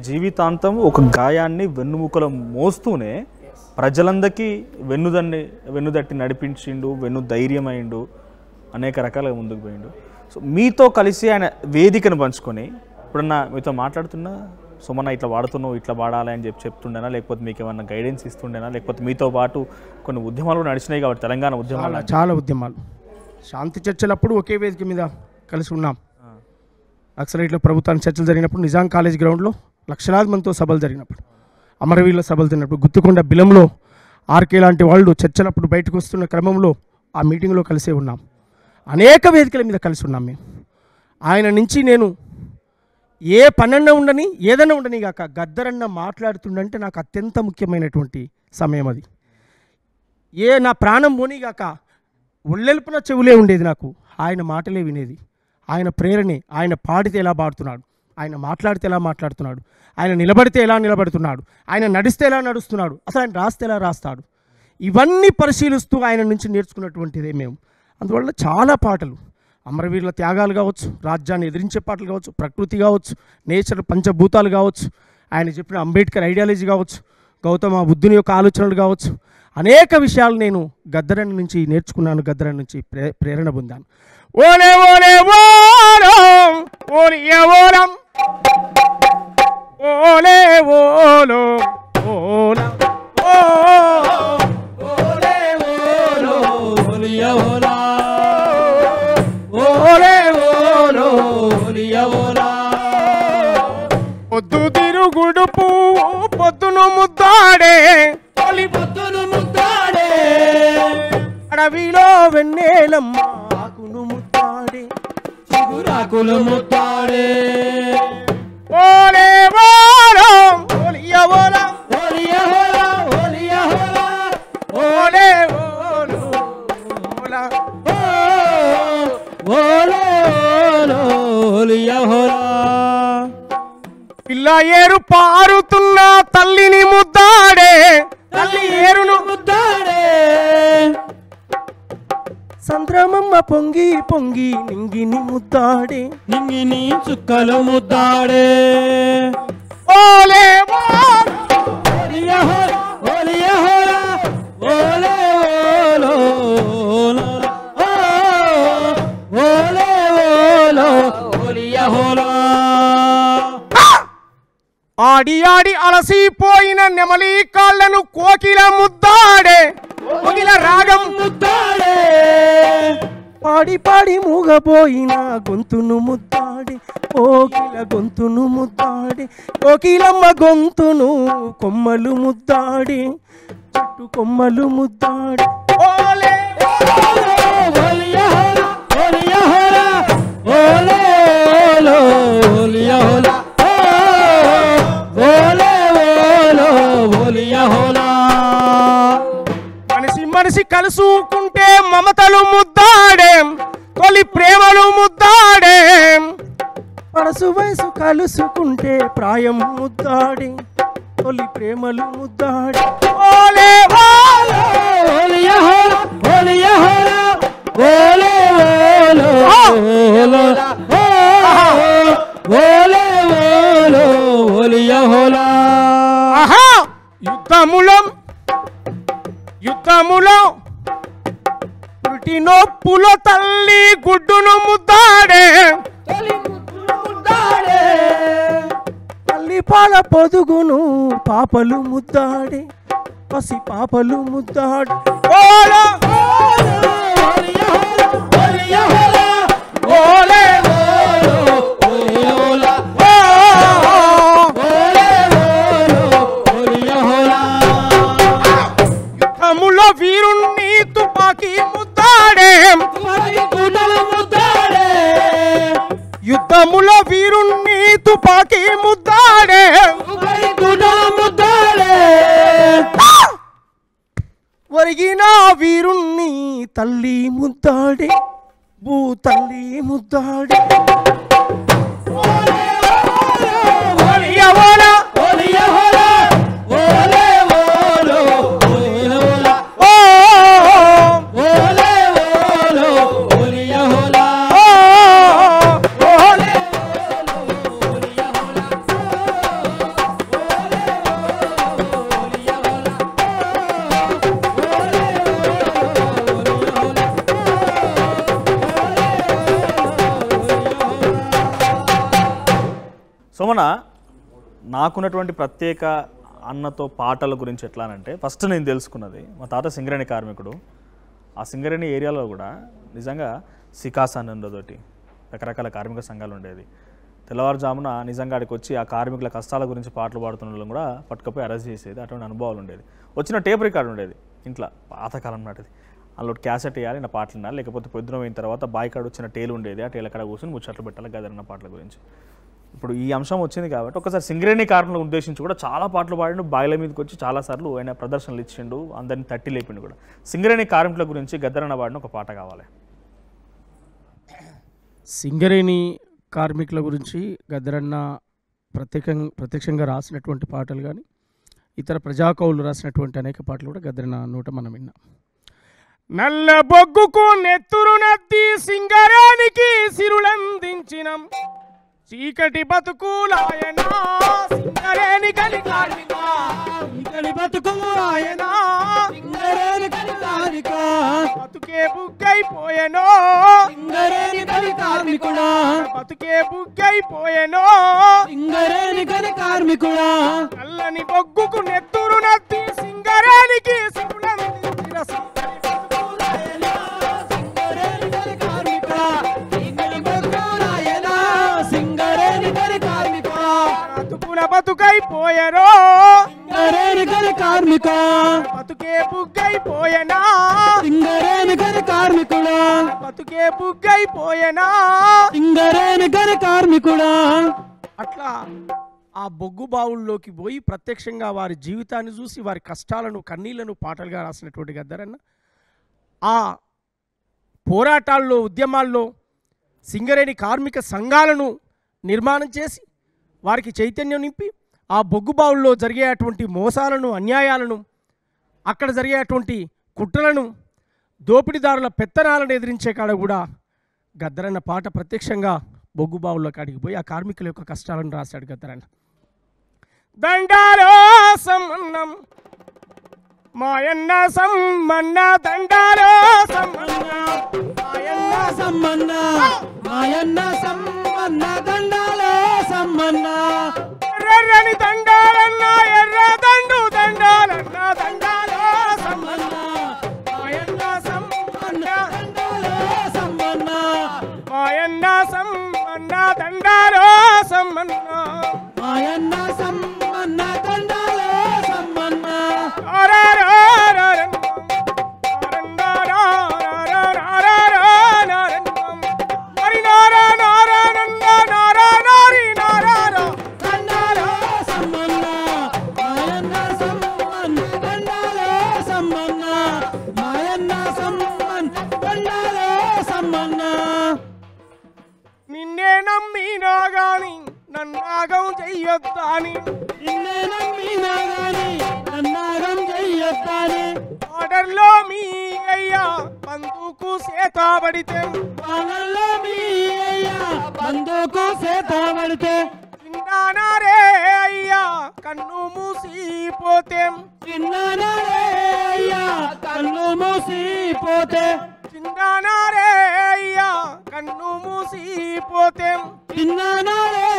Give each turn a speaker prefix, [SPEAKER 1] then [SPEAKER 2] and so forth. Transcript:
[SPEAKER 1] జీవితాంతం ఒక గాయాన్ని వెన్నుముకలో మోస్తూనే ప్రజలందరికీ వెన్నుదట్టి నడిపించిండు, ధైర్యమైండు, అనేక రకాలుగా ముందుకు పోయిండు. సో మీతో కలిసి ఆయన వేదికను పంచుకొని ఇప్పుడన్నా మీతో మాట్లాడుతున్నా సుమన్న ఇట్లా వాడుతున్నావు, ఇట్లా వాడాలి అని చెప్తుండేనా, లేకపోతే మీకు ఏమన్నా గైడెన్స్ ఇస్తుండేనా, లేకపోతే మీతో పాటు కొన్ని ఉద్యమాలు కూడా నడిచినాయి కాబట్టి తెలంగాణ ఉద్యమాలు,
[SPEAKER 2] చాలా ఉద్యమాలు, శాంతి చర్చలప్పుడు ఒకే వేదిక మీద కలిసి ఉన్నాం. నక్సలైట్లో ప్రభుత్వానికి చర్చలు జరిగినప్పుడు, నిజాం కాలేజ్ గ్రౌండ్లో లక్షలాది మందితో సభలు జరిగినప్పుడు, అమరవీరుల సభలు జరిగినప్పుడు, గుత్తుకొండ బిలంలో ఆర్కే లాంటి వాళ్ళు చర్చలప్పుడు బయటకు వస్తున్న క్రమంలో ఆ మీటింగ్లో కలిసే ఉన్నాం. అనేక వేదికల మీద కలిసి ఉన్నాం మేము. ఆయన నుంచి నేను ఏ పనన్నా ఉండని, ఏదన్నా ఉండని కాక గద్దరన్న మాట్లాడుతుండంటే నాకు అత్యంత ముఖ్యమైనటువంటి సమయం అది. నా ప్రాణం పోనీగాక ఒళ్ళెల్పున చెవులే ఉండేది, నాకు ఆయన మాటలే వినేది. ఆయన ప్రేరణే, ఆయన పాడితే ఎలా పాడుతున్నాడు, ఆయన మాట్లాడితే ఎలా మాట్లాడుతున్నాడు, ఆయన నిలబడితే ఎలా నిలబడుతున్నాడు, ఆయన నడిస్తే ఎలా నడుస్తున్నాడు, అసలు ఆయన రాస్తే ఎలా రాస్తాడు, ఇవన్నీ పరిశీలిస్తూ ఆయన నుంచి నేర్చుకున్నటువంటిదే మేము. అందువల్ల చాలా పాటలు, అమరవీరుల త్యాగాలు కావచ్చు, రాజ్యాన్ని ఎదిరించే పాటలు కావచ్చు, ప్రకృతి కావచ్చు, నేచర్ పంచభూతాలు కావచ్చు, ఆయన చెప్పిన అంబేద్కర్ ఐడియాలజీ కావచ్చు, గౌతమ బుద్ధుని యొక్క ఆలోచనలు కావచ్చు, అనేక విషయాలు నేను గద్దరన్న నుంచి నేర్చుకున్నాను, గద్దరన్న నుంచి ప్రేరణ పొందాను. ఓలే ఓలే ఓలం ఓలియ ఓలం ఓలే ఓలో ఓలం ఓలే ఓలో ఓలియ ఓలా ఓలే ఓలో ఓలియ ఓలా. పొద్దు తిరుగుడు పువ్వు పొద్దును ముద్దాడే, పొద్దును ముద్దాడే, అడవిలో వెన్నెలమ్మ ఆకును ముద్దాడే, చిగురాకులు ముద్దాడే. ఓలే ఓలో ఓలియ ఓలా ఓలియ ఓలా ఓలియ ఓలా ఓలే ఓలో ఓలా ఓలే ఓలో ఓలియ ఓలా. పిల్ల ఏరు పారుతున్న తల్లిని ముద్దాడే, తల్లి ఏరును ముద్దాడే, సంద్రమమ్మ పొంగి పొంగి నింగిని ముద్దాడే, నింగిని చుక్కలు ముద్దాడే. ఓలే ఓలియ ఓలా ఓలియ ఓలా ఓలే ఓలో ఓలే ఓలో ఓలియ ఓలా. ఆడి ఆడి అలసిపోయిన నెమలి కాళ్ళను కోకిల ముద్దాడే, కోకిల రాగం ముద్దాడే, పాడి పాడి మూగపోయిన గొంతును ముద్దాడే, కోకిల గొంతును ముద్దాడే, కోకిలమ్మ గొంతును కొమ్మలు ముద్దాడే, చెట్టు కొమ్మలు ముద్దాడే. ఓలే ఓలియ ఓలా ఓలియ ఓలా ఓలే ఓలో ఓలియ ఓలా ఓలే ఓలో ఓలియ ఓలా. మనిషి మనిషి కలుసుకుంటే మమతలు ముద్దాడే, తొలి ప్రేమలు ముద్దాడే, మనసు వయసు కలుసుకుంటే ప్రాయం ముద్దాడే, తొలి ప్రేమలు ముద్దాడే. ఓలే ఓలో ఓలియ ఓలా ఓలియ ఓలా ఓలే ఓలో ఓలా ఓలే ఓలో ఓలియ ఓలా. యుద్ధములో పుట్టి నొప్పులో తల్లి గుడ్డును ముద్దాడే, తల్లి పాల పొదుగును పాపలు ముద్దాడే, పసి పాపలు ముద్దాడే. ఓలే ఓలియ ఓలా ఓలియ ఓలా ఓలే ఓలో ఓలియ ఓలా ఓలే ఓలో ఓలియ ఓలా. యుద్ధములో వీరుణ్ణి తుపాకీ ముద్దాడే, ముద్దాడే, యుద్ధములో వీరుణ్ణి తుపాకీ ముద్దాడే, ముద్దాడే, ఒరిగిన వీరుణ్ణి తల్లి ముద్దాడే, భూ తల్లి ముద్దాడే. ఓలియ ఓలా ఓలియ ఓలా ఓలే ఓలో ఓలియ ఓలా ఓలే ఓలో ఓలియ ఓలా ఓలే ఓలో ఓలియ ఓలా.
[SPEAKER 1] విలువన నాకున్నటువంటి ప్రత్యేక అన్నతో పాటల గురించి ఎట్లా అంటే ఫస్ట్ నేను తెలుసుకున్నది మా తాత సింగరేణి కార్మికుడు. ఆ సింగరేణి ఏరియాలో కూడా నిజంగా సికాస్ అని ఉండేదోటి, రకరకాల కార్మిక సంఘాలు ఉండేది. తెల్లవారుజామున నిజంగా అక్కడికి వచ్చి ఆ కార్మికుల కష్టాల గురించి పాటలు పాడుతున్న వాళ్ళని కూడా పట్టుకపోయి అరెస్ట్ చేసేది. అటువంటి అనుభవాలు ఉండేది. వచ్చిన టేప్ రికార్డు ఉండేది ఇంట్లో, పాతకాలం నాటిది. అందులో క్యాసెట్ వేయాలి, నా పాటలు వినాలి, లేకపోతే పొద్దున అయిన తర్వాత బాయ్ కాడ వచ్చిన టేలు ఉండేది. ఆ టేలు అక్కడ కూర్చొని ముచ్చట్లు పెట్టాలి గదరన్న పాటల గురించి. ఇప్పుడు ఈ అంశం వచ్చింది కాబట్టి ఒకసారి సింగరేణి కార్మికులను ఉద్దేశించి కూడా చాలా పాటలు పాడిండు. బాయిల మీదకి వచ్చి చాలాసార్లు ఆయన ప్రదర్శనలు ఇచ్చిండు, అందరినీ తట్టి లేపిండు కూడా. సింగరేణి కార్మికుల గురించి గద్దరన్న పాడిన ఒక పాట కావాలి.
[SPEAKER 2] సింగరేణి కార్మికుల గురించి గద్దరన్న ప్రత్యక్షంగా రాసినటువంటి పాటలు కానీ ఇతర ప్రజాకవులు రాసినటువంటి అనేక పాటలు కూడా గద్దరన్న నోట మనం విన్నాం. నల్ల బొగ్గుకు నెత్తురు నద్ది సింగరేణికి సిరులందించినం, చీకటి బతుకులాయనా సింగరేణి కలి కార్మిక, చీకటి బతుకులాయనా సింగరేణి కలి కార్మిక, బతుకే బుగ్గైపోయెనో సింగరేణి కలి కార్మికుడా, బతుకే బుగ్గైపోయెనో సింగరేణి కలి కార్మికుడా, నల్లని బొగ్గుకు నెత్తురు నద్ది సింగరేణికి సిరులందించిన బతుకైపోయారో సింగరేణి గని కార్మిక, బతుకే బుగ్గైపోయేనా సింగరేణి గని కార్మికుడా, బతుకే బుగ్గైపోయేనా సింగరేణి గని కార్మికుడా. అట్లా ఆ బొగ్గు బావుల్లోకి పోయి ప్రత్యక్షంగా వారి జీవితాన్ని చూసి వారి కష్టాలను కన్నీళ్లను పాటలుగా రాసినటువంటి గద్దరన్న ఆ పోరాటాల్లో ఉద్యమాల్లో సింగరేణి కార్మిక సంఘాలను నిర్మాణం చేసి వారికి చైతన్యం నింపి ఆ బొగ్గుబావుల్లో జరిగేటువంటి మోసాలను అన్యాయాలను అక్కడ జరిగేటువంటి కుట్రలను దోపిడీదారుల పెత్తనాలను ఎదిరించే కాడ కూడా గద్దరన్న పాట ప్రత్యక్షంగా బొగ్గుబావుల్లో కాడికి పోయి ఆ కార్మికుల యొక్క కష్టాలను రాశాడు గద్దరన్న. దండాలో సమ్మన్నం మాయన్న సమ్మన్న, దండాలో సమ్మన్న మాయన్న సమ్మన్న, మాయన్న సమ్మన్న దండాలో సమ్మన్న, ఎర్రని దండాలన్న ఎర్ర దండు దండాలన్న, దండాలో సమ్మన్న మాయన్న సమ్మన్న దండాలో సమ్మన్న, మాయన్న సమ్మన్న దండాలో సమ్మన్న, మాయన్న సమ్మన్న దండాలో సమ్మన్న. నిన్నే నమ్మినా గాని నన్నాగం చెయ్యొద్దాని, నిన్నే నమ్మినా గాని నన్నాగం చెయ్యొద్దాని, ఆర్డర్లో మీ అయ్యా బందుకు సేతాబడితే, ఆర్డర్లో మీ అయ్యా బందుకు సేతాబడితే, చిన్నానారే అయ్యా కన్ను మూసిపోతే, చిన్నానారే అయ్యా కన్ను మూసిపోతే, చిన్నానారే అయ్యా కన్ను మూసిపోతే, చిన్నానారే